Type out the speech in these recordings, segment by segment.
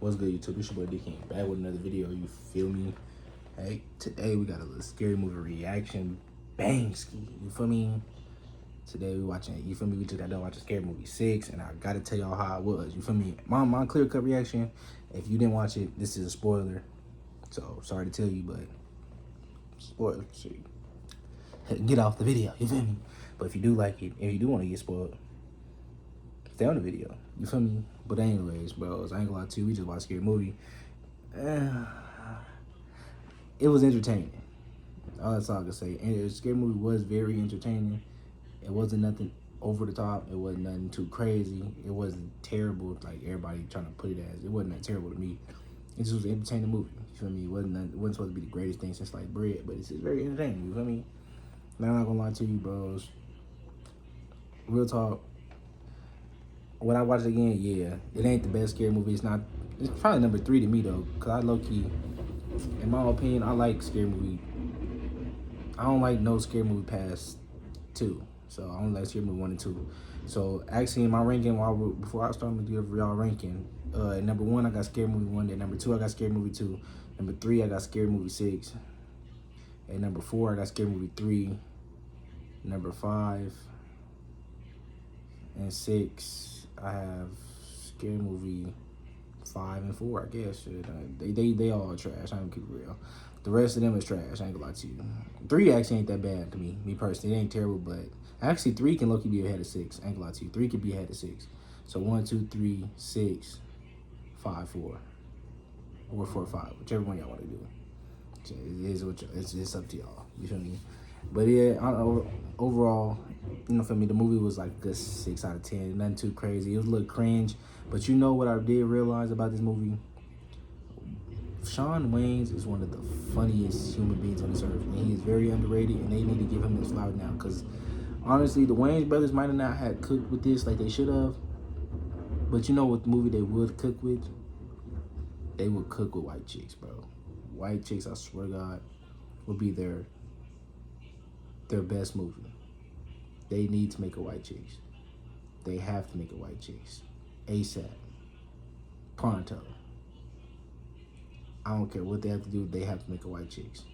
What's good, YouTube? It's your boy D King back with another video. You feel me? Hey, today we got a little scary movie reaction. Bang ski. You feel me? Today we watching. You feel me? We just got done watching Scary Movie 6, and I gotta tell y'all how it was. You feel me? My clear cut reaction. If you didn't watch it, this is a spoiler. So sorry to tell you, but spoiler. See, get off the video. You feel me? But if you do like it, if you do want to get spoiled, stay on the video. You feel me? But anyways, bros, I ain't gonna lie to you. We just watched a Scary Movie. It was entertaining. All that's all I can say. And the Scary Movie was very entertaining. It wasn't nothing over the top. It wasn't nothing too crazy. It wasn't terrible like everybody trying to put it as. It wasn't that terrible to me. It just was an entertaining movie. You feel me? It wasn't supposed to be the greatest thing since like bread, but it's just very entertaining. You feel me? Now I'm not gonna lie to you, bros. Real talk. When I watch it again, yeah, it ain't the best scary movie. It's not. It's probably number 3 to me though, cause I low key, in my opinion, I like scary movie. I don't like no scary movie past 2, so I only like scary movie 1 and 2. So actually, in my ranking, before I start to give y'all ranking, at number 1 I got Scary Movie 1. At number 2 I got Scary Movie 2. Number 3 I got Scary Movie 6. At number 4 I got Scary Movie 3. Number 5 and 6 I have Scary Movie 5 and 4, I guess. Shit, they all trash. I don't keep it real. The rest of them is trash. I ain't gonna lie to you. 3 actually ain't that bad to me. Me personally, it ain't terrible, but actually 3 can low-key be ahead of 6. I ain't gonna lie to you. 3 can be ahead of 6. So 1, 2, 3, 6, 5, 4, or 4, 5, whichever one y'all want to do. It's up to y'all. You feel me? But yeah, overall, you know, for me, the movie was like a good 6 out of 10. Nothing too crazy. It was a little cringe. But you know what I did realize about this movie? Shawn Wayans is one of the funniest human beings on this earth, and he is very underrated, and they need to give him his flowers now. Because honestly, the Wayans brothers might have not had cooked with this like they should have. But you know what movie they would cook with? They would cook with white chicks, bro. White chicks, I swear to God, would be their best movie. They need to make a white chicks. They have to make a white chicks. ASAP. Pronto. I don't care what they have to do. They have to make a white chicks.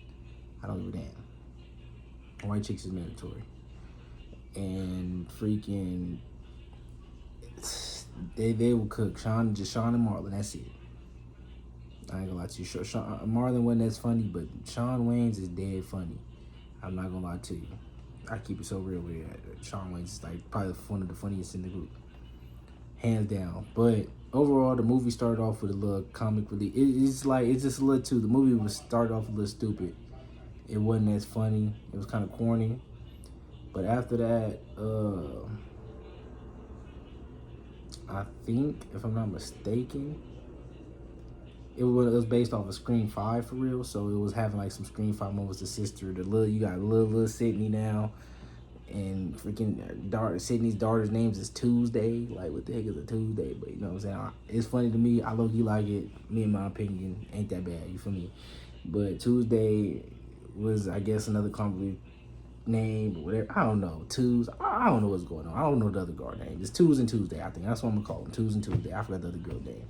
I don't give a damn. White chicks is mandatory. And freaking, they will cook. Shawn and Marlon. That's it. I ain't gonna lie to you. Marlon wasn't as funny, but Shawn Wayans is dead funny. I'm not gonna lie to you. I keep it so real with it. Shawn Wayans is like probably one of the funniest in the group, hands down. But overall, the movie started off with a little comic relief. It's just a little too. The movie was started off a little stupid. It wasn't as funny. It was kind of corny. But after that, I think, if I'm not mistaken, it was based off of Scream 5 for real. So it was having like some Scream 5 moments. The sister, you got little Sydney now. And freaking Sydney's daughter's names is Tuesday. Like, what the heck is a Tuesday? But you know what I'm saying? It's funny to me. I low-key like it. Me, in my opinion, ain't that bad. You feel me? But Tuesday was, I guess, another complicated name or whatever. I don't know. I don't know what's going on. I don't know the other girl name. It's Tues and Tuesday, I think. That's what I'm gonna call them. Tues and Tuesday. I forgot the other girl name.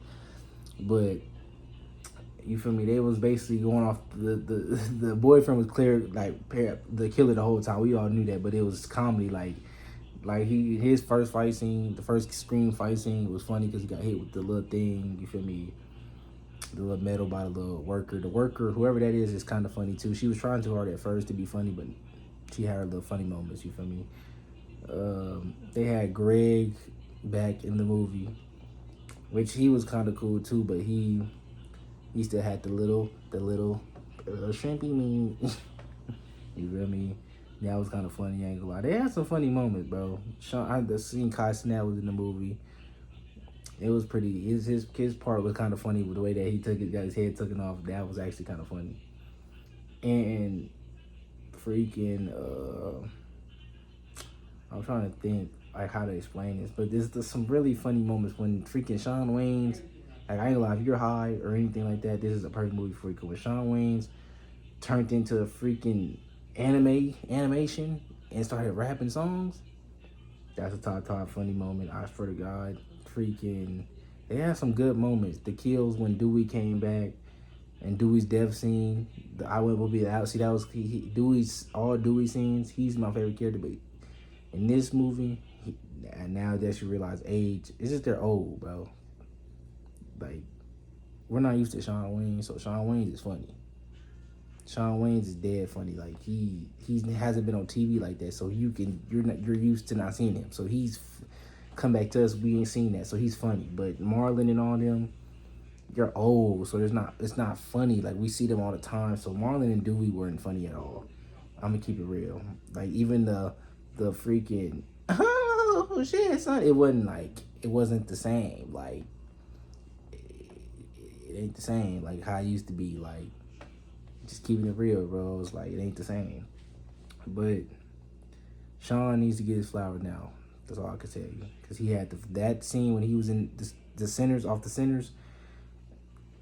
But you feel me? They was basically going off the boyfriend was clear like the killer the whole time. We all knew that, but it was comedy. Like his first fight scene, the first Scream fight scene was funny because he got hit with the little thing. You feel me? The little metal by the little worker. The worker, whoever that is kind of funny too. She was trying too hard at first to be funny, but she had her little funny moments. You feel me? They had Greg back in the movie, which he was kind of cool too, but he still had the little shrimpy mean. You feel me? That was kind of funny. I ain't gonna lie. They had some funny moments, bro. I seen Kai Snap was in the movie. It was pretty. His part was kind of funny with the way that he got his head taken off. That was actually kind of funny. And freaking, I'm trying to think like how to explain this, but there's some really funny moments when freaking Shawn Wayans. Like, I ain't gonna lie, if you're high or anything like that, this is a perfect movie for you. When Shawn Wayans turned into a freaking animation and started rapping songs, that's a top funny moment. I swear to God, freaking They had some good moments. The kills when Dewey came back and Dewey's death scene. The I Will Be Out. See, that was Dewey's all Dewey scenes. He's my favorite character, but in this movie, and now that you realize age, it's just they're old, bro. Like, we're not used to Shawn Wayne, so Shawn Wayne is funny. Shawn Wayne's is dead funny. Like he hasn't been on TV like that, so you're used to not seeing him. So he's come back to us. We ain't seen that, so he's funny. But Marlon and all them, you're old, so it's not funny. Like we see them all the time. So Marlon and Dewey weren't funny at all. I'm gonna keep it real. Like even the freaking oh shit son, it wasn't the same. Like it ain't the same. Like how it used to be. Like just keeping it real, bro. It's like it ain't the same. But Shawn needs to get his flowers now. That's all I can tell you. Because he had that scene when he was in the Sinners, off the Sinners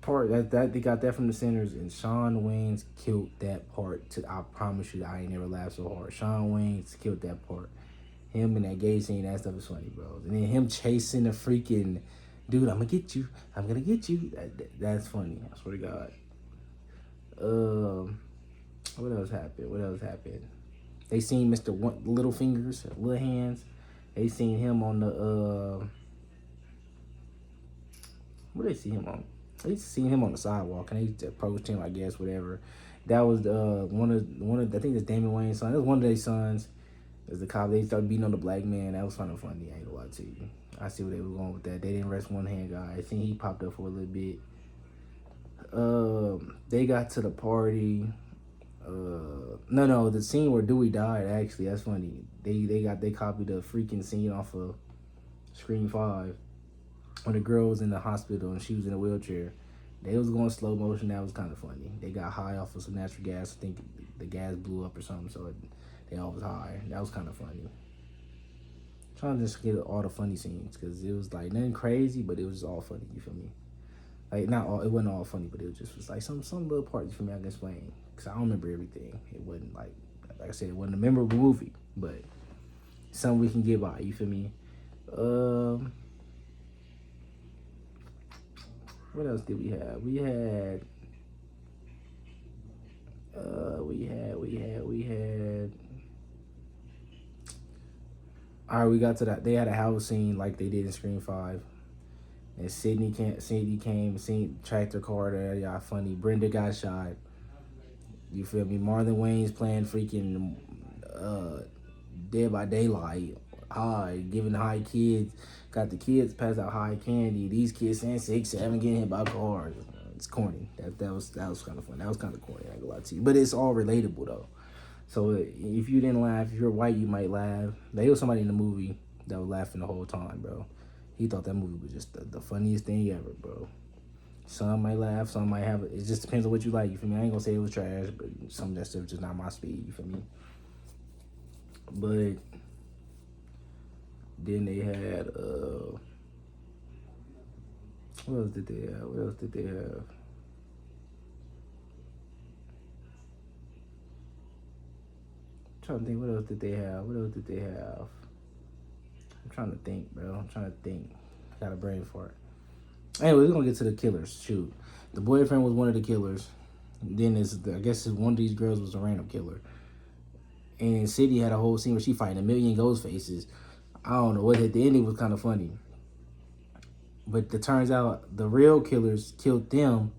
part. That they got that from the Sinners, and Shawn Wayne's killed that part. I promise you, I ain't never laughed so hard. Shawn Wayne's killed that part. Him in that gay scene, that stuff is funny, bro. And then him chasing the freaking dude, I'm gonna get you. I'm gonna get you. That's funny. I swear to God. What else happened? They seen Mr. Little Fingers, Little Hands. They seen him on the what they see him on? They seen him on the sidewalk and they approached him, I guess, whatever. That was one of I think it's Damon Wayne's son. That was one of their sons. As the cop, they started beating on the black man. That was kind of funny. I ain't gonna lie to you. I see where they were going with that. They didn't arrest one hand guy. I seen he popped up for a little bit. They got to the party. No, the scene where Dewey died, actually, that's funny. They copied the freaking scene off of Scream 5 when the girl was in the hospital and she was in a wheelchair. They was going slow motion. That was kind of funny. They got high off of some natural gas. I think the gas blew up or something, so they all was high. That was kind of funny. Trying to just get all the funny scenes because it was like nothing crazy, but it was just all funny. You feel me? Like not all, it wasn't all funny, but it was like some little parts for me I can explain because I don't remember everything. It wasn't like I said, it wasn't a memorable movie, but something we can get by. You feel me? What else did we have? We had. All right, we got to that. They had a house scene like they did in Scream 5. And Sydney came, tracked her car there. Y'all funny. Brenda got shot. You feel me? Marlon Wayne's playing freaking Dead by Daylight. High, giving high kids. Got the kids pass out high candy. These kids saying 6, 7 getting hit by cars. It's corny. That was kind of fun. That was kind of corny. I ain't gonna lie to you. But it's all relatable though. So if you didn't laugh, if you're white, you might laugh. There was somebody in the movie that was laughing the whole time, bro. He thought that movie was just the funniest thing ever, bro. Some might laugh, some might have it. It just depends on what you like, you feel me? I ain't gonna say it was trash, but some of that stuff just not my speed, you feel me? But then they had what else did they have? I'm trying to think, what else did they have? I'm trying to think, bro. I got a brain for it. Anyway, we're gonna get to the killers. Shoot, the boyfriend was one of the killers. Then I guess one of these girls was a random killer. And City had a whole scene where she fighting a million ghost faces. I don't know what at the ending was kind of funny. But it turns out the real killers killed them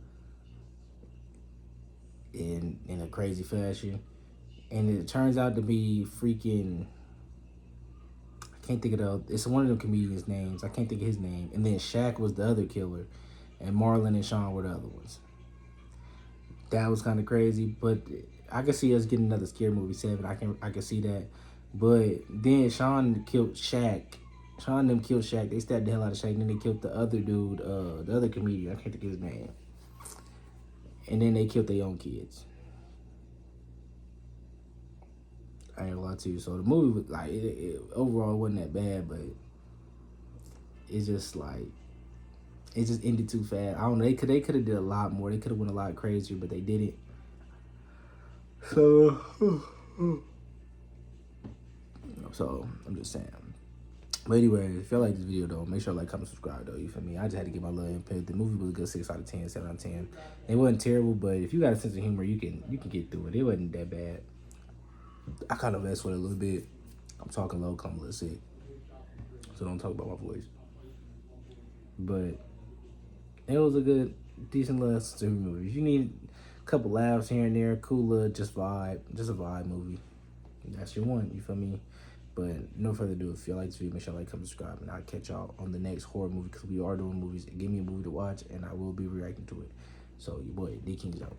in a crazy fashion. And it turns out to be freaking, I can't think of it's one of the comedians' names. I can't think of his name. And then Shaq was the other killer. And Marlon and Shawn were the other ones. That was kind of crazy. But I could see us getting another Scary Movie 7. I can see that. But then Shawn killed Shaq. Shawn them killed Shaq. They stabbed the hell out of Shaq. And then they killed the other dude, the other comedian. I can't think of his name. And then they killed their own kids. I ain't gonna lie to you. So the movie was like, it overall wasn't that bad, but it's just like, it just ended too fast. I don't know. They could have did a lot more. They could have went a lot crazier, but they didn't. So I'm just saying. But anyway, if y'all like this video though, make sure to like, comment, subscribe though. You feel me? I just had to get my little input. The movie was a good 6 out of 10, 7 out of 10. It wasn't terrible, but if you got a sense of humor, you can get through it. It wasn't that bad. I kind of messed with it a little bit. I'm talking low, come a little sick, so don't talk about my voice. But it was a good, decent little stupid movie. If you need a couple laughs here and there, cool little, just a vibe movie, that's your one. You feel me? But no further ado, if y'all like this video, make sure to like, comment, subscribe, and I'll catch y'all on the next horror movie, because we are doing movies. Give me a movie to watch, and I will be reacting to it. So your boy D King's out.